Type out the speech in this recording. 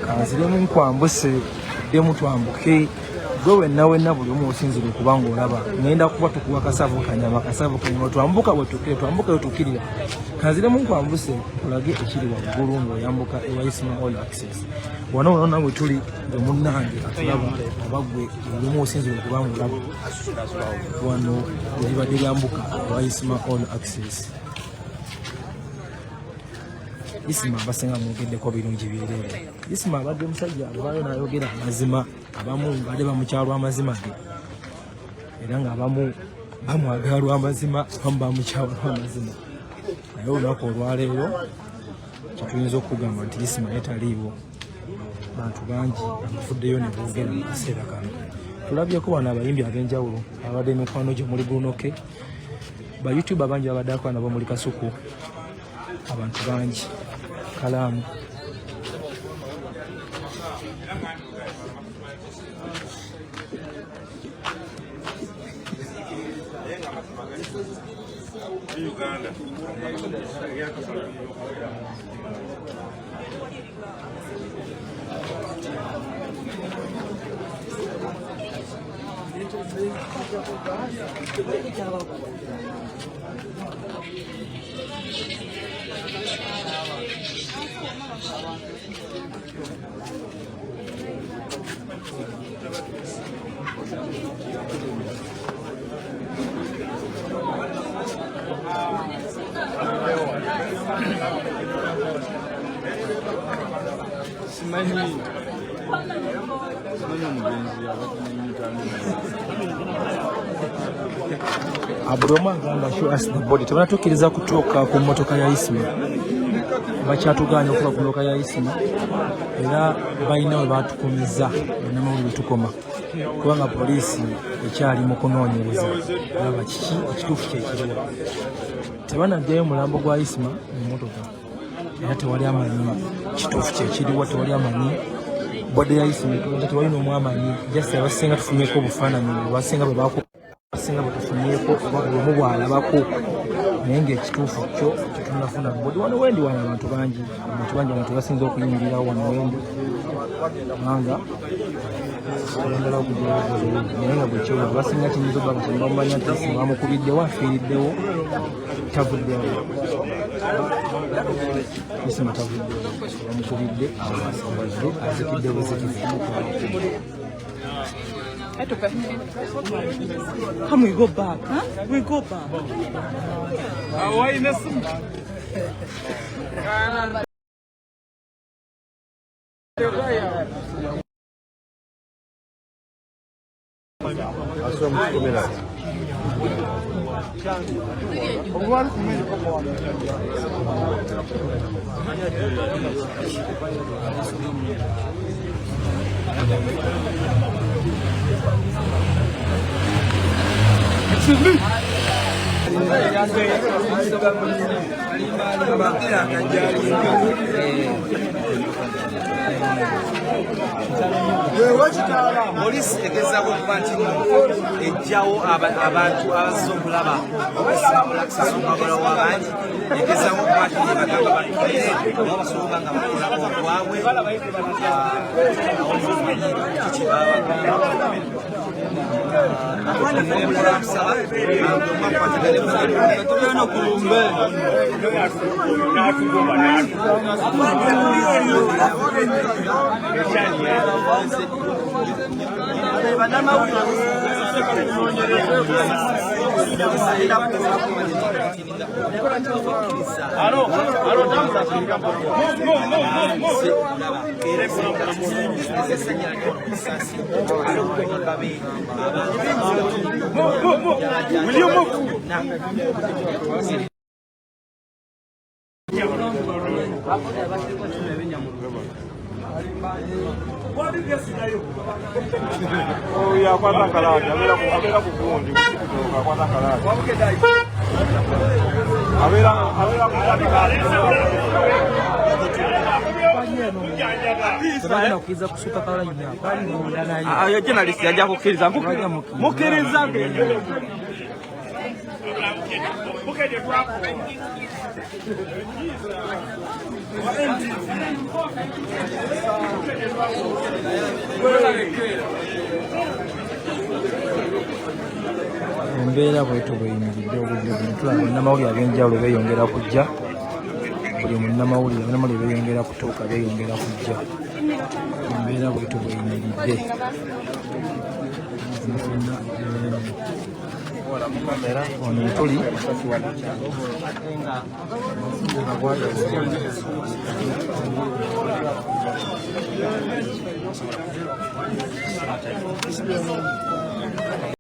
kanziremu nkwambuse demu twambuke gwe wenna buli omu osinzire kubanga olaba ngenda kuba tukuwa kasavu kanyama twambuka twambuka wetukirira kanziremu nkwambuse tulage ekiri waggulu ng'oyambuka ewa Isma All Access wano wano we tuli gwe munnange atulaba abagwe buli omu osinzire kubanga olaba wano libadde lyambuka ewa Isma All Access. Isma basenga mwogeddeko birungi byerere. Isma abadde musajja alwayo n'ayogera amazima abamu badde bamukyalwa amazima ge era ng'abamu bamwagala lw'amazima abamu bamukyalwa lw'amazima naye olunaku olwaleero kyetuyinza okugamba nti Isma yetaliiwo bantu bangi abafuddeyo ne boogera mu kaseera kano. Tulabyeko wano abayimbi ab'enjawulo abadde emikwano gye muli Brunoke ba YouTube abangi babadde akola nabo muli Kasuku abantu bangi Kalamu Uganda Abroma Ganda show us the body. Tunatukiriza kutoka ku motoka ya Isma. Bachatuganya okuva ku motoka ya Isma. Era bayina batukumiza namawulire tukoma. Kubanga polisi ekyali mu kunoonyereza alaba kiki ekituufu kyekiriwo. Tebanaddayo mulambo gwa Isma mu motoka. Era tewali amanyi kituufu kyekiriwo, tewali amanyi bode ya Isma tewali n'omu amanyi. Just abasinga tufunyeeko obufaananyi abasinga bwe basinga batufunyeeko oba buli omu bw'alabako naye ng'ekituufu kyo tetunafuna bodi. Wano wendi wano abantu bangi abantu basinza okuyimirirawo wano wendi kubanga tuyendala okugeragezayo naye nga bwe kyolo basinga kiyinza okuba nti bamumanya nti Isma bamukubiddewo afiiriddewo tavuddewo. Isma tavuddewo bamukubidde awasabadde azikidde buzikifu. Come, we go back, huh? We go back. Why you missing? Excuse me. Police egezaako okuba nti ejjawo abantu abazze okulaba obulakusasongabulawo abangi egezaako okuba nti bagamba batukire oba basobola nga bakola okwabwe Oh ya kwanza kalati abera kukundi kutoka kwanza kalati abera Tubagenda kukiza kusuka kala nya bali munda nayo Ayo journalist yajja kukkiriza mukkiriza embeera bwetu bweyimiridde obudde buno tulaba bannamawulire ab'enjawulo beeyongera kujja buli munnamawulire beeyongera kutuuka beeyongera kujja embeera bwetu bweyimiridde ono wetuli